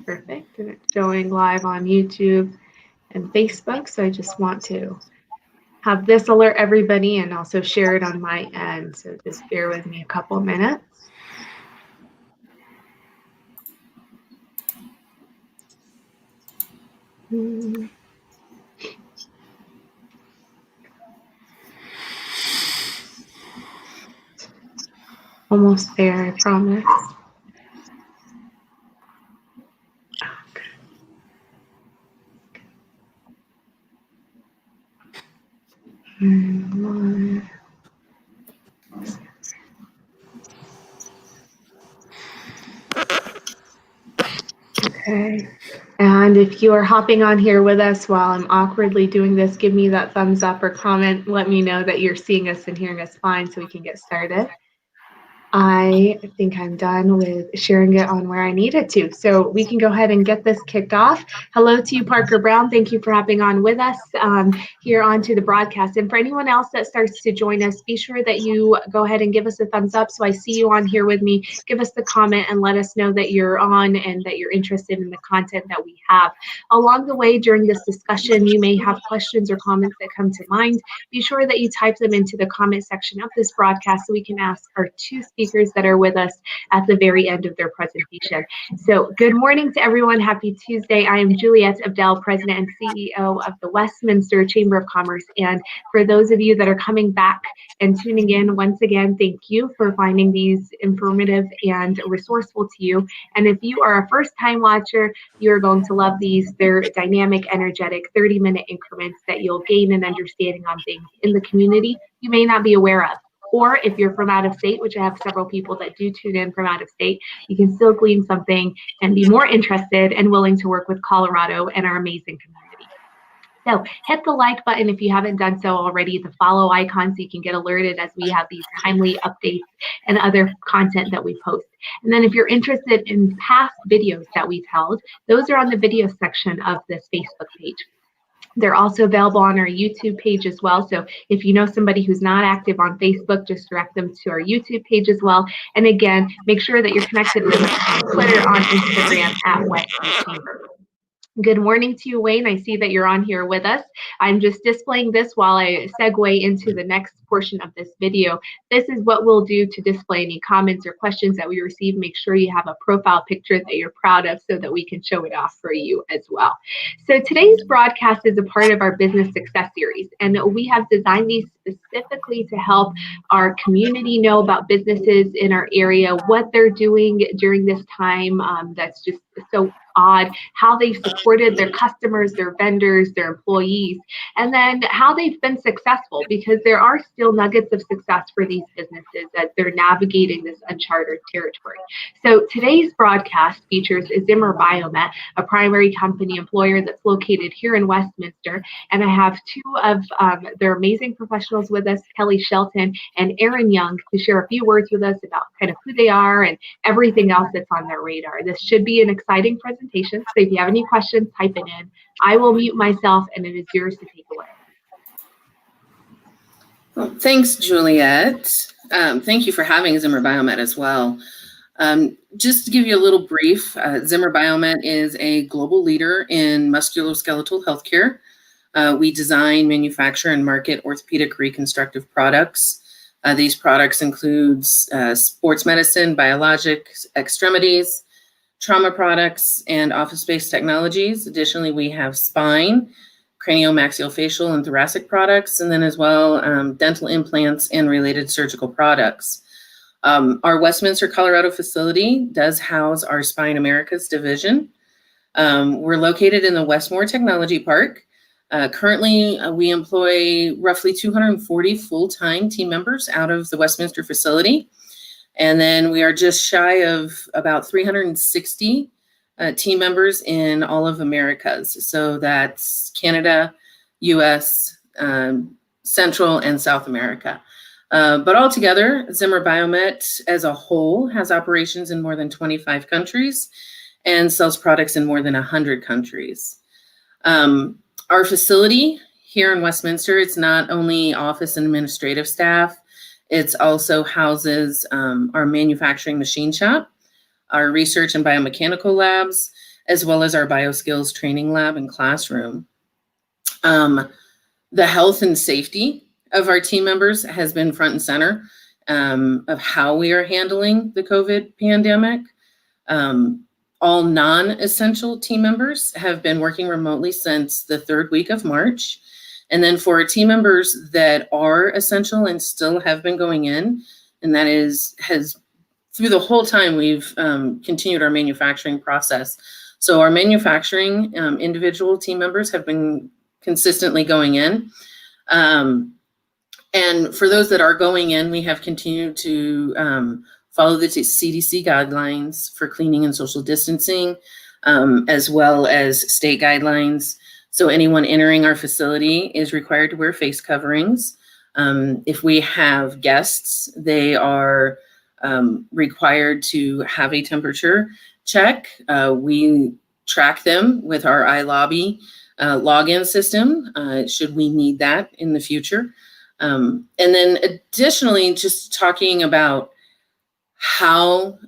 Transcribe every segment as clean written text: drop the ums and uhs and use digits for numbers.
Perfect. And it's showing live on YouTube and Facebook. So I just want to have this alert everybody and also share it on my end. So just bear with me a couple minutes. Almost there, I promise. Okay. And if you are hopping on here with us while I'm awkwardly doing this, give me that thumbs up or comment. Let me know that you're seeing us and hearing us fine so we can get started. I think I'm done with sharing it on where I need it to. So we can go ahead and get this kicked off. Hello to you, Parker Brown. Thank you for hopping on with us here onto the broadcast. And for anyone else that starts to join us, be sure that you go ahead and give us a thumbs up so I see you on here with me. Give us the comment and let us know that you're on and that you're interested in the content that we have. Along the way during this discussion, you may have questions or comments that come to mind. Be sure that you type them into the comment section of this broadcast so we can ask our two speakers that are with us at the very end of their presentation. So good morning to everyone. Happy Tuesday. I am Juliette Abdel, President and CEO of the Westminster Chamber of Commerce. And for those of you that are coming back and tuning in, once again, thank you for finding these informative and resourceful to you. And if you are a first-time watcher, you're going to love these. They're dynamic, energetic, 30-minute increments that you'll gain an understanding on things in the community you may not be aware of. Or if you're from out of state, which I have several people that do tune in from out of state, you can still glean something and be more interested and willing to work with Colorado and our amazing community. So hit the like button if you haven't done so already, the follow icon so you can get alerted as we have these timely updates and other content that we post. And then if you're interested in past videos that we've held, those are on the video section of this Facebook page. They're also available on our YouTube page as well. So if you know somebody who's not active on Facebook, just direct them to our YouTube page as well. And again, make sure that you're connected with us on Twitter, on Instagram at Westminster Chamber. Good morning to you, Wayne. I see that you're on here with us. I'm just displaying this while I segue into the next portion of this video. This is what we'll do to display any comments or questions that we receive. Make sure you have a profile picture that you're proud of so that we can show it off for you as well. So today's broadcast is a part of our Business Success Series, and we have designed these specifically to help our community know about businesses in our area, what they're doing during this time that's just so odd, how they've supported their customers, their vendors, their employees, and then how they've been successful, because there are still nuggets of success for these businesses as they're navigating this uncharted territory. So today's broadcast features Zimmer Biomet, a primary company employer that's located here in Westminster, and I have two of their amazing professionals with us, Kelly Shelton and Aaron Young, to share a few words with us about kind of who they are and everything else that's on their radar. This should be an exciting presentation. So if you have any questions, type it in. I will mute myself and it is yours to take away. Well, thanks, Juliette. Thank you for having Zimmer Biomet as well. Just to give you a little brief, Zimmer Biomet is a global leader in musculoskeletal healthcare. We design, manufacture, and market orthopedic reconstructive products. These products include sports medicine, biologic extremities, trauma products, and office-based technologies. Additionally, we have spine, craniomaxillofacial, and thoracic products, and then as well dental implants and related surgical products. Our Westminster, Colorado facility does house our Spine Americas division. We're located in the Westmore Technology Park. Currently, we employ roughly 240 full-time team members out of the Westminster facility. And then we are just shy of about 360 team members in all of Americas. So that's Canada, US, Central, and South America. But altogether, Zimmer Biomet as a whole has operations in more than 25 countries and sells products in more than 100 countries. Our facility here in Westminster, it's not only office and administrative staff, it also houses our manufacturing machine shop, our research and biomechanical labs, as well as our bioskills training lab and classroom. The health and safety of our team members has been front and center of how we are handling the COVID pandemic. All non-essential team members have been working remotely since the third week of March. And then for team members that are essential and still have been going in, and that has through the whole time we've continued our manufacturing process. So our manufacturing individual team members have been consistently going in. And for those that are going in, we have continued to follow the CDC guidelines for cleaning and social distancing, as well as state guidelines. So anyone entering our facility is required to wear face coverings. If we have guests, they are required to have a temperature check. We track them with our iLobby login system, should we need that in the future. And then additionally, just talking about how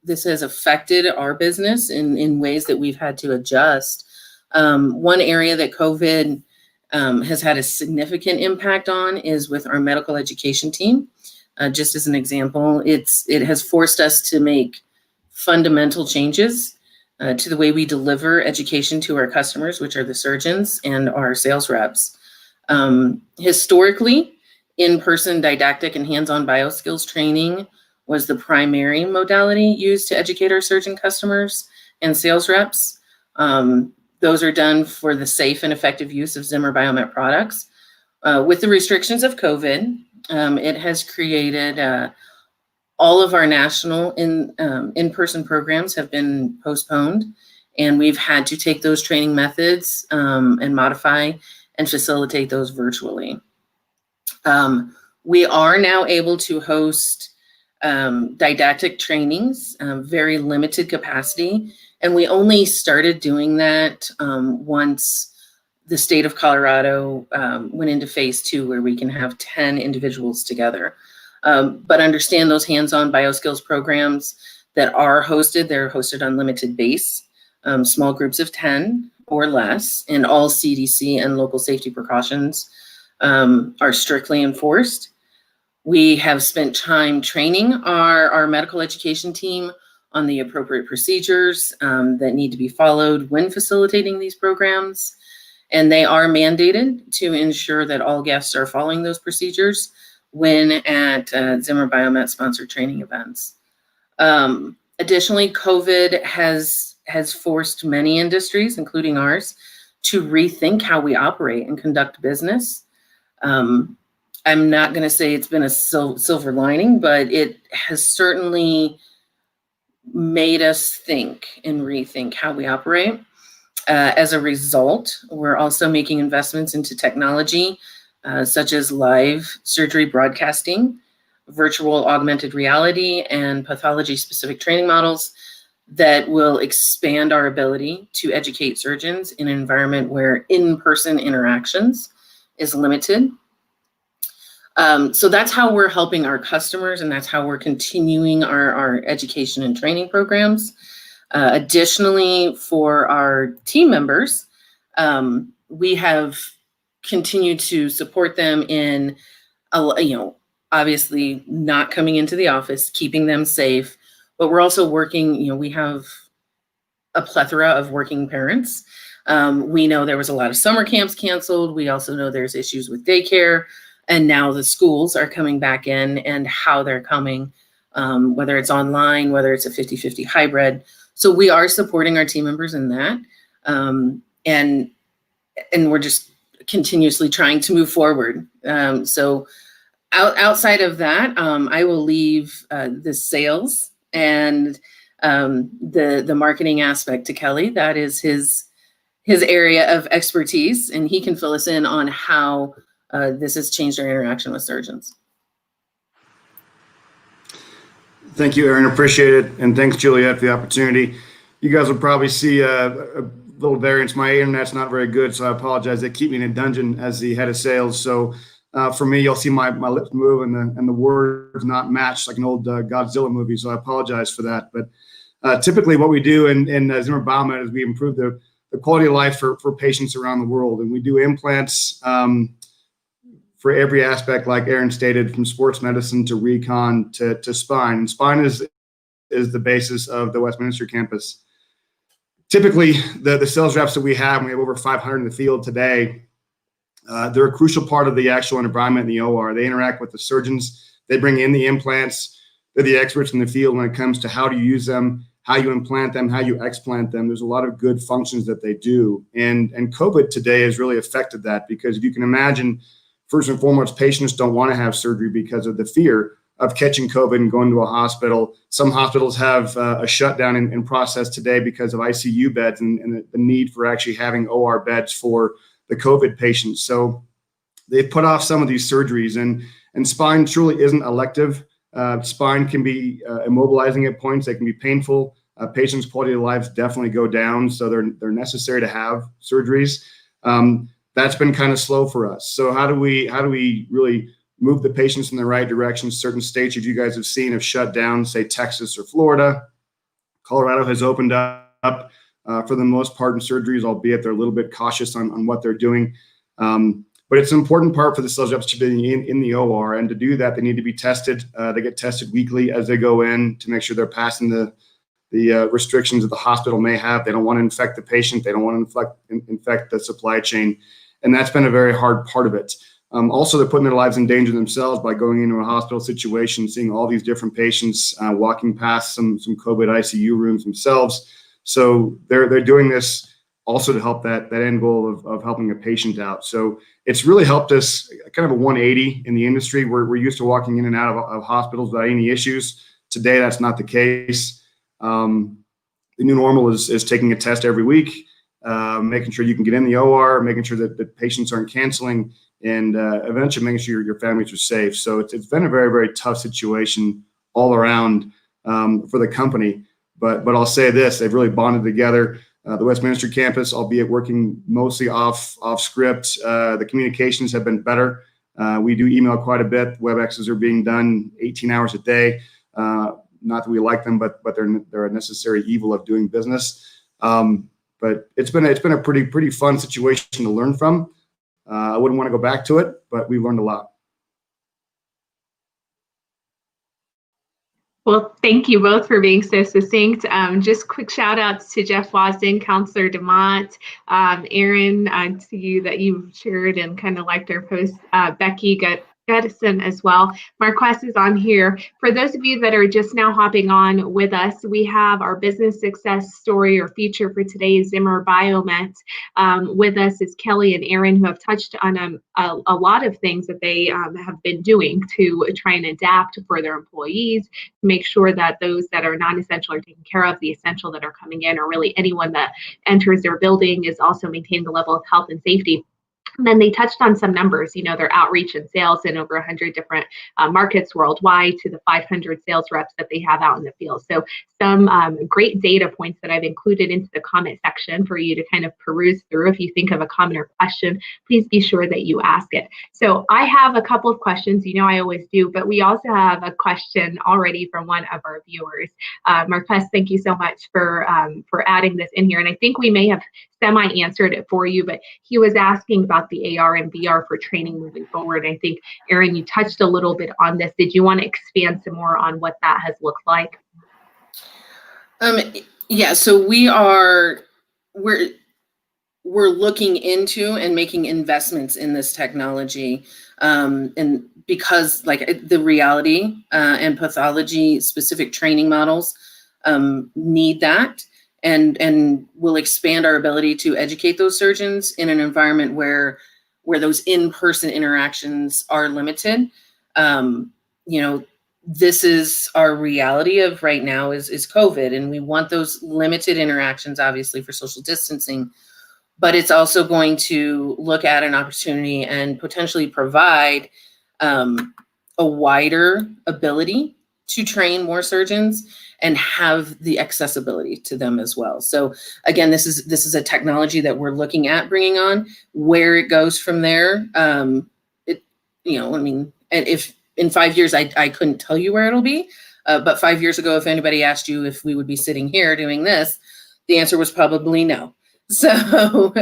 this has affected our business in ways that we've had to adjust. One area that COVID has had a significant impact on is with our medical education team. Just as an example, it has forced us to make fundamental changes to the way we deliver education to our customers, which are the surgeons and our sales reps. Historically, in-person didactic and hands-on bioskills training was the primary modality used to educate our surgeon customers and sales reps. Those are done for the safe and effective use of Zimmer Biomet products. With the restrictions of COVID, it has created all of our national in-person programs have been postponed, and we've had to take those training methods and modify and facilitate those virtually. We are now able to host didactic trainings, very limited capacity, and we only started doing that once the state of Colorado went into phase 2, where we can have 10 individuals together. But understand those hands-on bioskills programs that are hosted, they're hosted on limited base, small groups of 10 or less, and all CDC and local safety precautions are strictly enforced. We have spent time training our medical education team on the appropriate procedures that need to be followed when facilitating these programs. And they are mandated to ensure that all guests are following those procedures when at Zimmer Biomet sponsored training events. Additionally, COVID has forced many industries, including ours, to rethink how we operate and conduct business. I'm not going to say it's been a silver lining, but it has certainly made us think and rethink how we operate. As a result, we're also making investments into technology, such as live surgery broadcasting, virtual augmented reality, and pathology-specific training models that will expand our ability to educate surgeons in an environment where in-person interactions is limited. So that's how we're helping our customers, and that's how we're continuing our education and training programs. Additionally, for our team members, we have continued to support them in, obviously not coming into the office, keeping them safe, but we're also working, we have a plethora of working parents. We know there was a lot of summer camps canceled. We also know there's issues with daycare, and now the schools are coming back in, and how they're coming, whether it's online, whether it's a 50-50 hybrid. So we are supporting our team members in that. And we're just continuously trying to move forward. So outside of that, I will leave the sales and the marketing aspect to Kelly. That is his area of expertise, and he can fill us in on how this has changed our interaction with surgeons. Thank you, Erin. Appreciate it. And thanks, Juliet, for the opportunity. You guys will probably see a little variance. My internet's not very good, so I apologize. They keep me in a dungeon as the head of sales. So for me, you'll see my lips move and the words not match like an old Godzilla movie. So I apologize for that. But Typically what we do in Zimmer Biomet is we improve the quality of life for patients around the world. And we do implants for every aspect, like Aaron stated, from sports medicine to recon to spine. And spine is the basis of the Westminster campus. Typically, the sales reps that we have over 500 in the field today, they're a crucial part of the actual environment in the OR. They interact with the surgeons. They bring in the implants. They're the experts in the field when it comes to how to use them, how you implant them, how you explant them. There's a lot of good functions that they do. And COVID today has really affected that, because if you can imagine, first and foremost, patients don't want to have surgery because of the fear of catching COVID and going to a hospital. Some hospitals have a shutdown in process today because of ICU beds and the need for actually having OR beds for the COVID patients. So they've put off some of these surgeries, and spine truly isn't elective. Spine can be immobilizing at points. They can be painful. Patients' quality of lives definitely go down, so they're necessary to have surgeries. That's been kind of slow for us. So how do we really move the patients in the right direction? Certain states, as you guys have seen, have shut down, say Texas or Florida. Colorado has opened up for the most part in surgeries, albeit they're a little bit cautious on what they're doing. But it's an important part for the sales reps to be in the OR, and to do that, they need to be tested. They get tested weekly as they go in to make sure they're passing the restrictions that the hospital may have. They don't want to infect the patient. They don't want to infect the supply chain. And that's been a very hard part of it. Also, they're putting their lives in danger themselves by going into a hospital situation, seeing all these different patients, walking past some COVID ICU rooms themselves. So they're doing this also to help that end goal of helping a patient out. So it's really helped us kind of a 180 in the industry. We're used to walking in and out of hospitals without any issues. Today, that's not the case. The new normal is taking a test every week, making sure you can get in the OR, making sure that the patients aren't canceling, and eventually making sure your families are safe. So it's been a very, very tough situation all around for the company. But I'll say this, they've really bonded together. The Westminster campus, albeit working mostly off script, the communications have been better. We do email quite a bit. WebExes are being done 18 hours a day. Not that we like them, but they're a necessary evil of doing business. But it's been a pretty fun situation to learn from. I wouldn't want to go back to it, but we learned a lot. Well, thank you both for being so succinct. Just quick shout outs to Jeff Wasden, Counselor DeMont, Aaron, to you that you've shared and kind of liked our post, Becky Gudison as well. Marquess is on here. For those of you that are just now hopping on with us, we have our business success story or feature for today's Zimmer Biomet. With us is Kelly and Aaron, who have touched on a lot of things that they have been doing to try and adapt for their employees, to make sure that those that are non-essential are taken care of, the essential that are coming in, or really anyone that enters their building is also maintaining the level of health and safety. And then they touched on some numbers, their outreach and sales in over 100 different markets worldwide, to the 500 sales reps that they have out in the field. So some great data points that I've included into the comment section for you to kind of peruse through. If you think of a comment or question, please be sure that you ask it. So I have a couple of questions, I always do, but we also have a question already from one of our viewers. Marquez, thank you so much for adding this in here. And I think we may have semi-answered it for you, but he was asking about the AR and VR for training moving forward. I think, Aaron, you touched a little bit on this. Did you want to expand some more on what that has looked like? Yeah, so we're looking into and making investments in this technology, and because the reality and pathology specific training models need that, and will expand our ability to educate those surgeons in an environment where those in-person interactions are limited. This is our reality of right now is COVID, and we want those limited interactions, obviously, for social distancing, but it's also going to look at an opportunity and potentially provide a wider ability to train more surgeons and have the accessibility to them as well. So again, this is a technology that we're looking at bringing on. Where it goes from there, if in 5 years I couldn't tell you where it'll be, But 5 years ago, if anybody asked you if we would be sitting here doing this, the answer was probably no. So,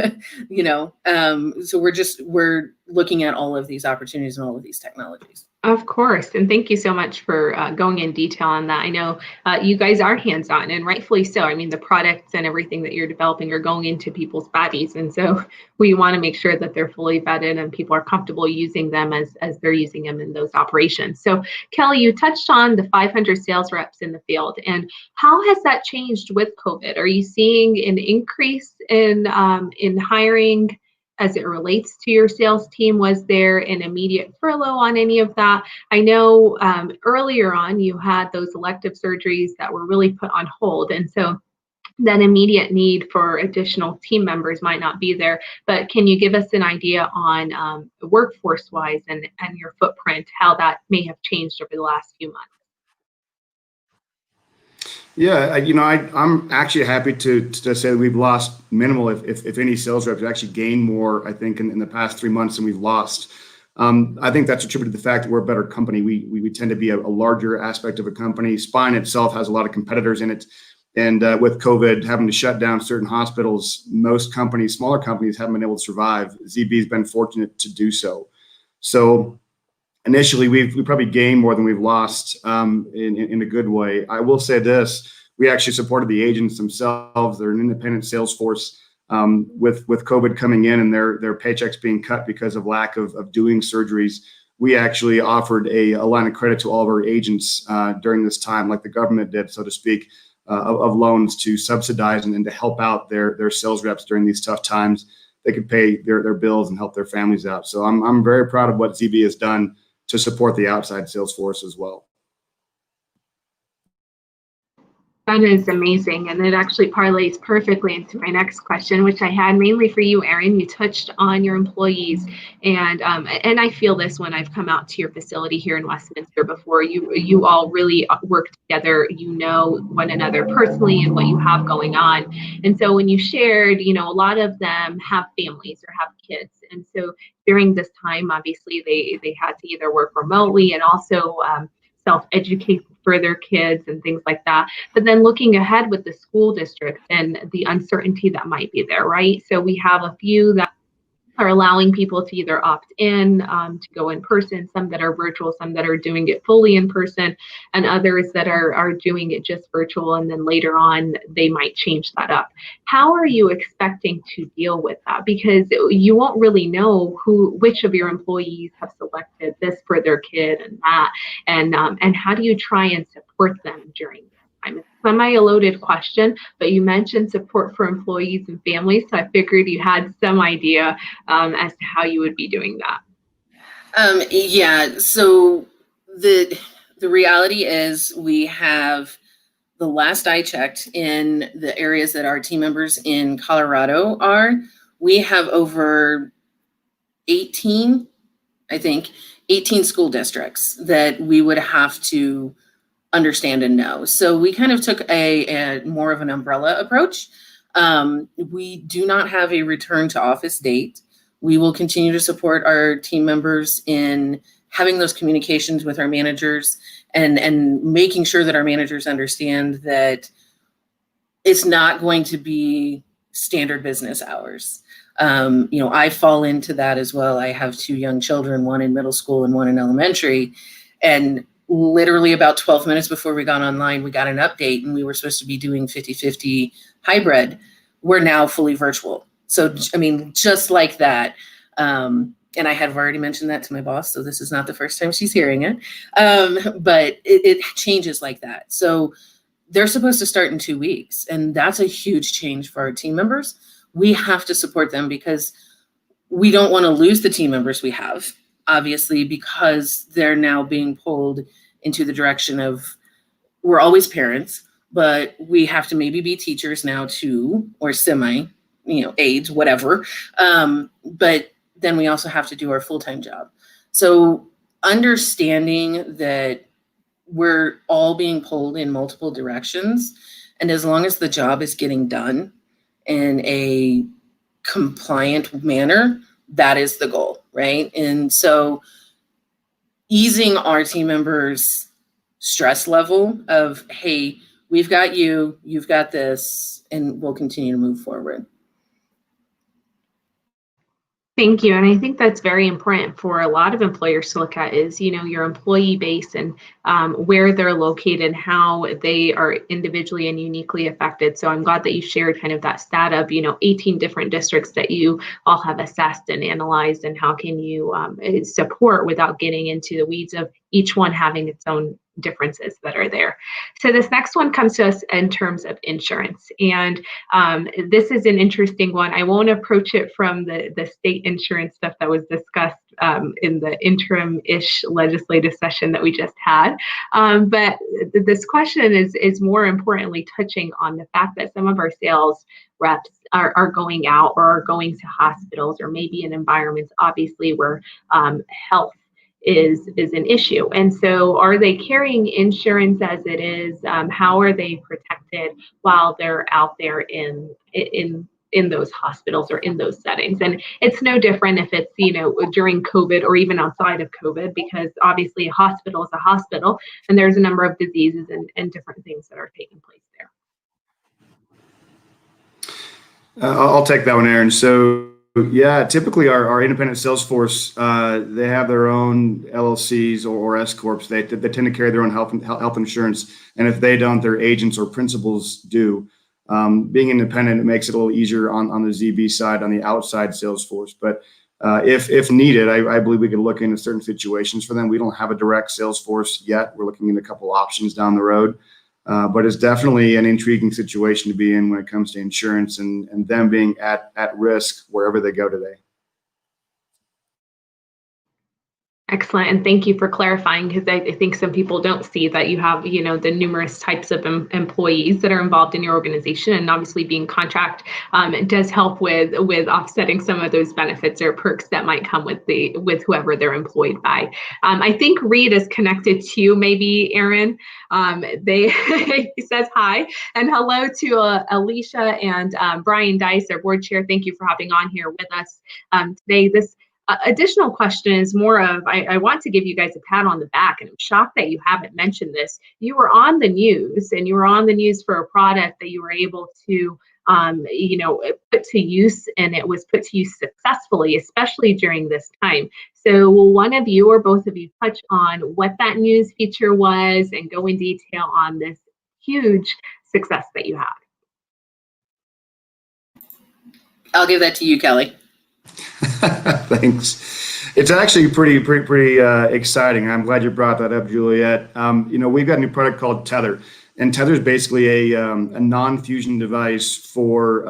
so we're looking at all of these opportunities and all of these technologies. Of course. And thank you so much for going in detail on that. I know you guys are hands-on, and rightfully so. I mean, the products and everything that you're developing are going into people's bodies. And so we want to make sure that they're fully vetted and people are comfortable using them as they're using them in those operations. So Kelly, you touched on the 500 sales reps in the field, and how has that changed with COVID? Are you seeing an increase in hiring as it relates to your sales team? Was there an immediate furlough on any of that? I know earlier on you had those elective surgeries that were really put on hold. And so that immediate need for additional team members might not be there. But can you give us an idea on workforce-wise and your footprint, how that may have changed over the last few months? Yeah, I'm actually happy to say that we've lost minimal, if any, sales reps. We actually gained more, I think, in the past 3 months than we've lost. I think that's attributed to the fact that we're a better company. We tend to be a larger aspect of a company. Spine itself has a lot of competitors in it. And with COVID having to shut down certain hospitals, most companies, smaller companies, haven't been able to survive. ZB has been fortunate to do so. So initially, we probably gained more than we've lost in a good way. I will say this: we actually supported the agents themselves. They're an independent sales force. With COVID coming in and their paychecks being cut because of lack of doing surgeries, we actually offered a line of credit to all of our agents during this time, like the government did, so to speak, of loans to subsidize and to help out their sales reps during these tough times. They could pay their bills and help their families out. So I'm very proud of what ZB has done to support the outside sales force as well. That is amazing. And it actually parlays perfectly into my next question, which I had mainly for you, Erin. You touched on your employees, and I feel this when I've come out to your facility here in Westminster before. You all really work together. You know one another personally and what you have going on. And so when you shared, a lot of them have families or have kids. And so during this time, obviously, they had to either work remotely and also self-educate for their kids and things like that. But then looking ahead with the school district and the uncertainty that might be there, right? So we have a few that are allowing people to either opt in to go in person, some that are virtual, some that are doing it fully in person, and others that are doing it just virtual, and then later on they might change that up. How are you expecting to deal with that? Because you won't really know which of your employees have selected this for their kid and that, and how do you try and support them during this time? It's a semi-loaded question, but you mentioned support for employees and families, so I figured you had some idea as to how you would be doing that. Yeah, so the reality is we have, the last I checked, in the areas that our team members in Colorado are, we have over 18, I think, 18 school districts that we would have to understand and know. So we kind of took a more of an umbrella approach. We do not have a return to office date. We will continue to support our team members in having those communications with our managers and making sure that our managers understand that it's not going to be standard business hours. I fall into that as well. I have 2 young children, one in middle school and one in elementary, and literally about 12 minutes before we got online, we got an update and we were supposed to be doing 50-50 hybrid. We're now fully virtual. So, I mean, just like that. And I have already mentioned that to my boss, so this is not the first time she's hearing it. But it changes like that. So they're supposed to start in 2 weeks, and that's a huge change for our team members. We have to support them because we don't want to lose the team members we have, obviously, because they're now being pulled into the direction of, we're always parents, but we have to maybe be teachers now too, or semi, aides, whatever. But then we also have to do our full-time job. So understanding that we're all being pulled in multiple directions, and as long as the job is getting done in a compliant manner, that is the goal, right? And so easing our team members' stress level of, hey, we've got you, you've got this, and we'll continue to move forward. Thank you. And I think that's very important for a lot of employers to look at is, your employee base and where they're located, how they are individually and uniquely affected. So I'm glad that you shared kind of that stat of, 18 different districts that you all have assessed and analyzed, and how can you support without getting into the weeds of each one having its own differences that are there. So this next one comes to us in terms of insurance. And this is an interesting one. I won't approach it from the state insurance stuff that was discussed in the interim-ish legislative session that we just had. But this question is more importantly touching on the fact that some of our sales reps are going out or are going to hospitals, or maybe in environments, obviously, where health is an issue. And so are they carrying insurance as it is? How are they protected while they're out there in those hospitals or in those settings? And it's no different if it's, during COVID or even outside of COVID, because obviously a hospital is a hospital, and there's a number of diseases and different things that are taking place there. I'll take that one, Aaron. So yeah, typically our independent sales force, they have their own LLCs or S corps. They tend to carry their own health insurance, and if they don't, their agents or principals do. Being independent, it makes it a little easier on the ZB side, on the outside sales force. But if needed, I believe we could look into certain situations for them. We don't have a direct sales force yet. We're looking into a couple options down the road. But it's definitely an intriguing situation to be in when it comes to insurance and them being at risk wherever they go today. Excellent. And thank you for clarifying, because I think some people don't see that you have, the numerous types of employees that are involved in your organization, and obviously being contract, it does help with offsetting some of those benefits or perks that might come with whoever they're employed by. I think Reed is connected to you, maybe Aaron. He says hi and hello to Alicia and Brian Dice, our board chair. Thank you for hopping on here with us today. This additional question is more of, I want to give you guys a pat on the back, and I'm shocked that you haven't mentioned this. You were on the news, and you were on the news for a product that you were able to, put to use, and it was put to use successfully, especially during this time. So will one of you or both of you touch on what that news feature was and go in detail on this huge success that you had? I'll give that to you, Kelly. Thanks. It's actually pretty exciting. I'm glad you brought that up, Juliet. We've got a new product called Tether, and Tether is basically a non-fusion device for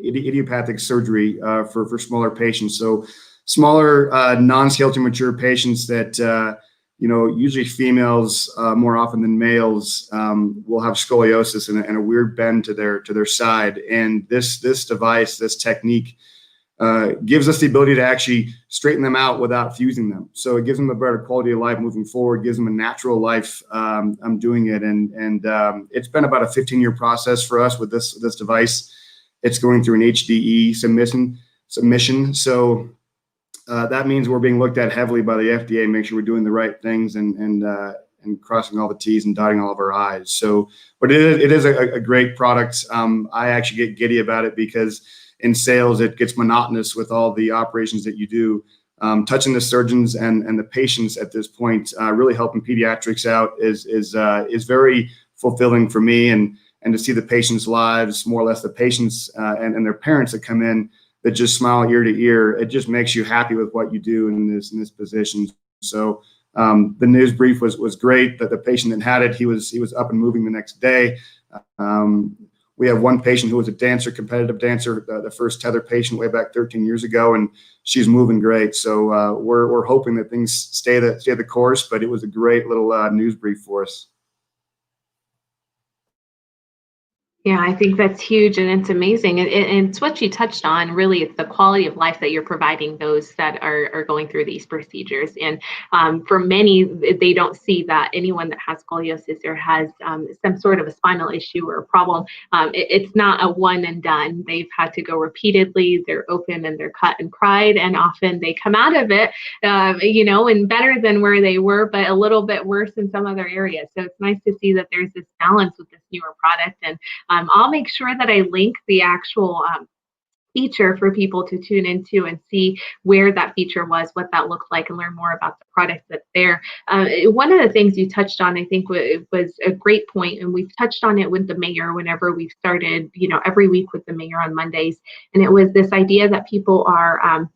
idiopathic surgery for smaller patients. So smaller, non-skeletal mature patients that usually females more often than males will have scoliosis and a weird bend to their side. And this device, this technique, gives us the ability to actually straighten them out without fusing them. So it gives them a better quality of life moving forward, gives them a natural life. I'm doing it. And it's been about a 15-year process for us with this device. It's going through an HDE submission. So that means we're being looked at heavily by the FDA, make sure we're doing the right things and crossing all the T's and dotting all of our I's. So, but it is a great product. I actually get giddy about it because in sales, it gets monotonous with all the operations that you do. Touching the surgeons and the patients at this point, really helping pediatrics out is very fulfilling for me, and to see the patients' lives, more or less the patients and their parents that come in that just smile ear to ear. It just makes you happy with what you do in this position. So the news brief was great. That the patient that had it, he was up and moving the next day. We have one patient who was a dancer, competitive dancer, the first Tether patient way back 13 years ago, and she's moving great. So we're hoping that things stay the course, but it was a great little news brief for us. Yeah, I think that's huge and it's amazing. And it's what you touched on. Really, it's the quality of life that you're providing those that are going through these procedures. And for many, they don't see that anyone that has scoliosis or has some sort of a spinal issue or a problem, it's not a one and done. They've had to go repeatedly. They're open and they're cut and cried. And often they come out of it, and better than where they were, but a little bit worse in some other areas. So it's nice to see that there's this balance with this newer product. And I'll make sure that I link the actual feature for people to tune into and see where that feature was, what that looked like, and learn more about the product that's there. One of the things you touched on, I think, was a great point, and we've touched on it with the mayor whenever we've started, every week with the mayor on Mondays, and it was this idea that people are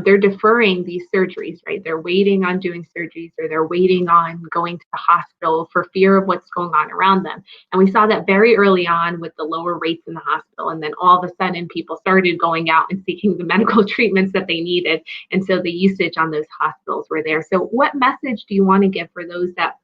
they're deferring these surgeries, right? They're waiting on doing surgeries or they're waiting on going to the hospital for fear of what's going on around them. And we saw that very early on with the lower rates in the hospital. And then all of a sudden, people started going out and seeking the medical treatments that they needed. And so the usage on those hospitals were there. So, what message do you want to give for those that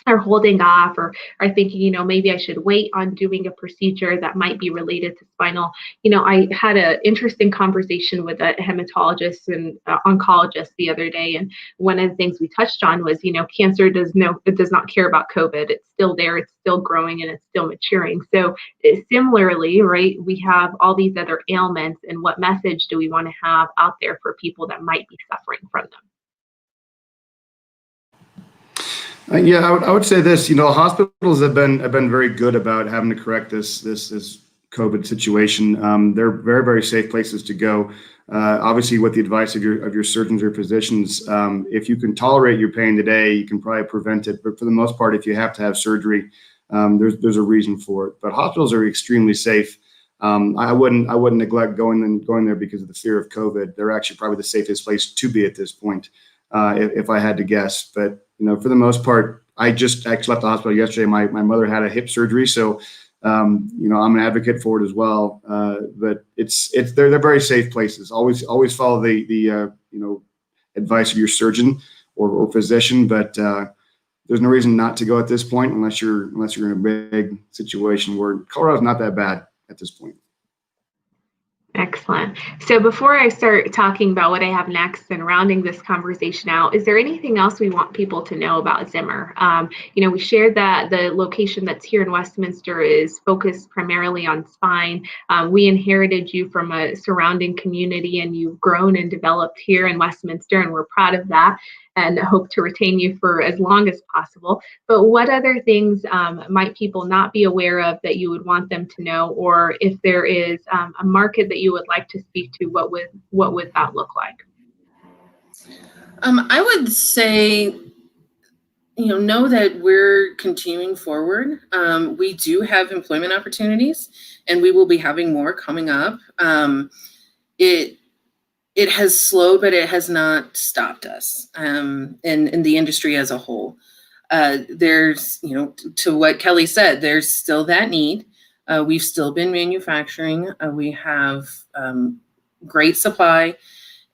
are holding off or are thinking, maybe I should wait on doing a procedure that might be related to spinal? I had an interesting conversation with a hematologist and oncologist the other day. And one of the things we touched on was, cancer does not care about COVID. It's still there, it's still growing, and it's still maturing. So similarly, right, we have all these other ailments, and what message do we want to have out there for people that might be suffering from them? Yeah, I would say this. Hospitals have been very good about having to correct this COVID situation. They're very, very safe places to go. Obviously, with the advice of your surgeons or physicians, if you can tolerate your pain today, you can probably prevent it. But for the most part, if you have to have surgery, there's a reason for it. But hospitals are extremely safe. I wouldn't neglect going there because of the fear of COVID. They're actually probably the safest place to be at this point, if I had to guess. But for the most part, I just actually left the hospital yesterday. My mother had a hip surgery, so I'm an advocate for it as well. But they're very safe places. Always follow the advice of your surgeon or physician. But there's no reason not to go at this point unless you're in a big situation where Colorado's not that bad at this point. Excellent. So before I start talking about what I have next and rounding this conversation out, is there anything else we want people to know about Zimmer? We shared that the location that's here in Westminster is focused primarily on spine. We inherited you from a surrounding community, and you've grown and developed here in Westminster, and we're proud of that and hope to retain you for as long as possible. But what other things might people not be aware of that you would want them to know? Or if there is a market that you would like to speak to, what would that look like? I would say, know that we're continuing forward. We do have employment opportunities, and we will be having more coming up. It has slowed, but it has not stopped us in the industry as a whole. There's, to what Kelly said, there's still that need. We've still been manufacturing. We have great supply,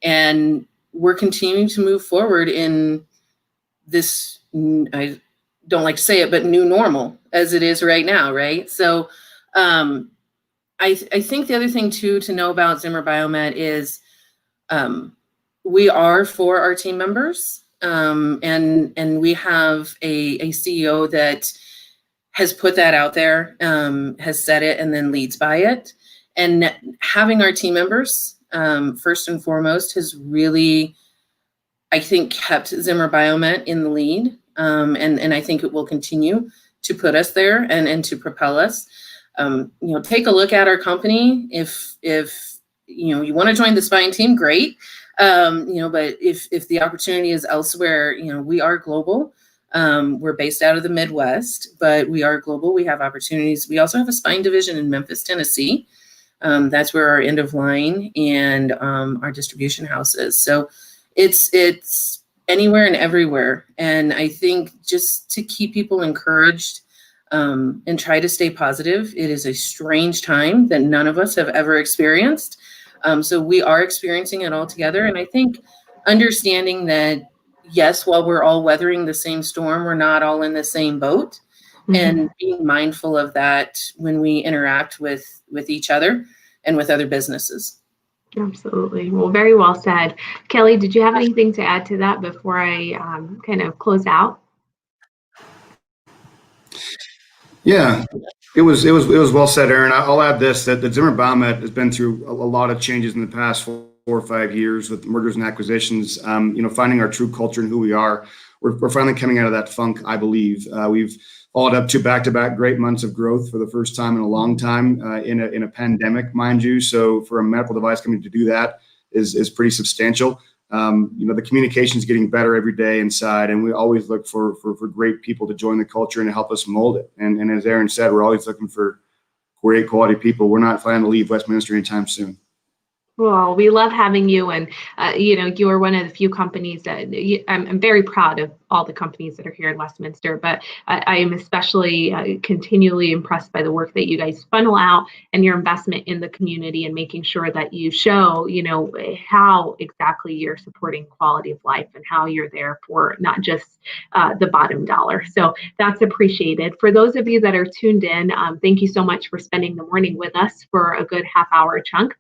and we're continuing to move forward in this, I don't like to say it, but new normal as it is right now, right? So I think the other thing too to know about Zimmer Biomet is we are for our team members, and we have a CEO that has put that out there, has said it, and then leads by it. And having our team members, first and foremost, has really, I think, kept Zimmer Biomet in the lead, and I think it will continue to put us there and to propel us. Take a look at our company. If you want to join the spine team, great. But if the opportunity is elsewhere, we are global. We're based out of the Midwest, but we are global. We have opportunities. We also have a spine division in Memphis, Tennessee. That's where our end of line and our distribution house is. So it's anywhere and everywhere. And I think just to keep people encouraged and try to stay positive. It is a strange time that none of us have ever experienced. So we are experiencing it all together. And I think understanding that, yes, while we're all weathering the same storm, we're not all in the same boat. and being mindful of that when we interact with each other and with other businesses. Absolutely. Well, very well said. Kelly, did you have anything to add to that before I kind of close out? Yeah, it was well said, Aaron. I'll add this, that the Zimmer Biomet has been through a lot of changes in the past 4 or 5 years with mergers and acquisitions. Finding our true culture and who we are. We're finally coming out of that funk, I believe. We've followed up to back-to-back great months of growth for the first time in a long time, in a pandemic, mind you. So for a medical device company to do that is pretty substantial. The communication is getting better every day inside, and we always look for great people to join the culture and to help us mold it. And as Aaron said, we're always looking for great quality people. We're not planning to leave Westminster anytime soon. Well, we love having you, and you are one of the few companies that I'm very proud of all the companies that are here in Westminster, but I am especially continually impressed by the work that you guys funnel out and your investment in the community and making sure that you show, how exactly you're supporting quality of life and how you're there for not just the bottom dollar. So that's appreciated. For those of you that are tuned in, thank you so much for spending the morning with us for a good half-hour chunk.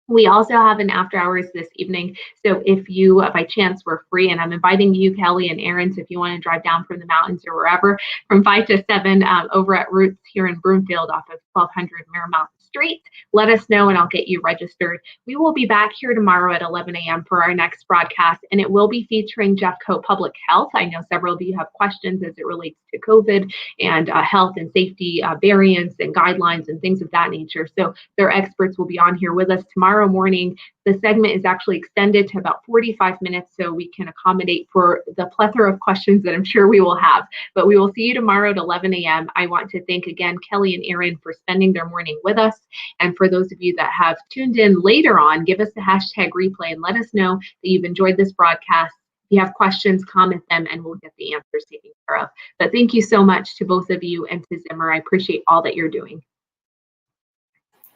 We also have an after hours this evening. So if you, by chance, were free, and I'm inviting you, Kelly and Aaron, so if you want to drive down from the mountains or wherever, from 5 to 7 over at Roots here in Broomfield off of 1200 Marymount Street, let us know and I'll get you registered. We will be back here tomorrow at 11 a.m. for our next broadcast, and it will be featuring Jeffco Public Health. I know several of you have questions as it relates to COVID and health and safety variants and guidelines and things of that nature. So their experts will be on here with us tomorrow morning. The segment is actually extended to about 45 minutes so we can accommodate for the plethora of questions that I'm sure we will have. But we will see you tomorrow at 11 a.m. I want to thank again Kelly and Aaron for spending their morning with us. And for those of you that have tuned in later on, give us the hashtag replay and let us know that you've enjoyed this broadcast. If you have questions, comment them and we'll get the answers taken care of. But thank you so much to both of you and to Zimmer. I appreciate all that you're doing.